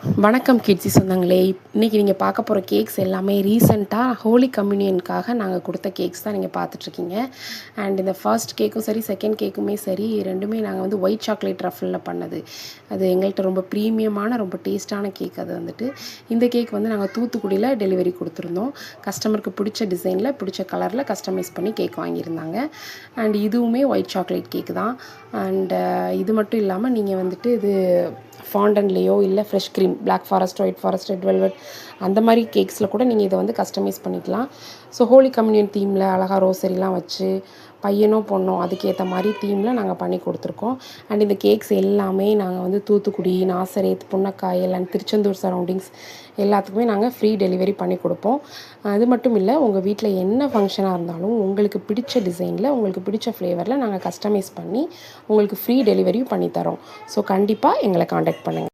வணக்கம் கீர்த்தி சொந்தங்களே. இன்றைக்கி நீங்கள் பார்க்க போகிற கேக்ஸ் எல்லாமே ரீசெண்டாக ஹோலி கம்யூனியனுக்காக நாங்கள் கொடுத்த கேக்ஸ் தான் நீங்கள் பார்த்துட்ருக்கீங்க. அண்ட் இந்த ஃபர்ஸ்ட் கேக்கும் சரி, செகண்ட் கேக்குமே சரி, ரெண்டுமே நாங்கள் வந்து ஒயிட் சாக்லேட் ரஃபிளில் பண்ணது. அது எங்கள்கிட்ட ரொம்ப ப்ரீமியமான ரொம்ப டேஸ்ட்டான கேக். அது வந்துட்டு இந்த கேக் வந்து நாங்கள் தூத்துக்குடியில் டெலிவரி கொடுத்துருந்தோம். கஸ்டமருக்கு பிடிச்ச டிசைனில் பிடிச்ச கலரில் கஸ்டமைஸ் பண்ணி கேக் வாங்கியிருந்தாங்க. அண்ட் இதுவுமே ஒயிட் சாக்லேட் கேக்கு தான். அண்டு இது மட்டும் இல்லாமல் நீங்கள் வந்துட்டு இது ஃபாண்டன்லேயோ இல்லை fresh cream, black forest, white forest, red velvet அந்த மாதிரி கேக்ஸில் கூட நீங்கள் இதை வந்து கஸ்டமைஸ் பண்ணிக்கலாம். ஸோ ஹோலி கம்யூனியன் தீமில் அழகாக ரோசரிலாம் வச்சு பையனோ பொண்ணோ அதுக்கேற்ற மாதிரி தீமில் நாங்கள் பண்ணி கொடுத்துருக்கோம். அண்ட் இந்த கேக்ஸ் எல்லாமே நாங்கள் வந்து தூத்துக்குடி, நாசரேத், புன்னக்காயல் அண்ட் திருச்செந்தூர் சரௌண்டிங்ஸ் எல்லாத்துக்குமே நாங்கள் ஃப்ரீ டெலிவரி பண்ணி கொடுப்போம். அது மட்டும் இல்லை, உங்கள் வீட்டில் என்ன ஃபங்க்ஷனாக இருந்தாலும் உங்களுக்கு பிடிச்ச டிசைனில் உங்களுக்கு பிடிச்ச ஃப்ளேவரில் நாங்கள் கஸ்டமைஸ் பண்ணி உங்களுக்கு ஃப்ரீ டெலிவரியும் பண்ணித்தரோம். ஸோ கண்டிப்பாக எங்களை காண்டாக்ட் பண்ணுங்கள்.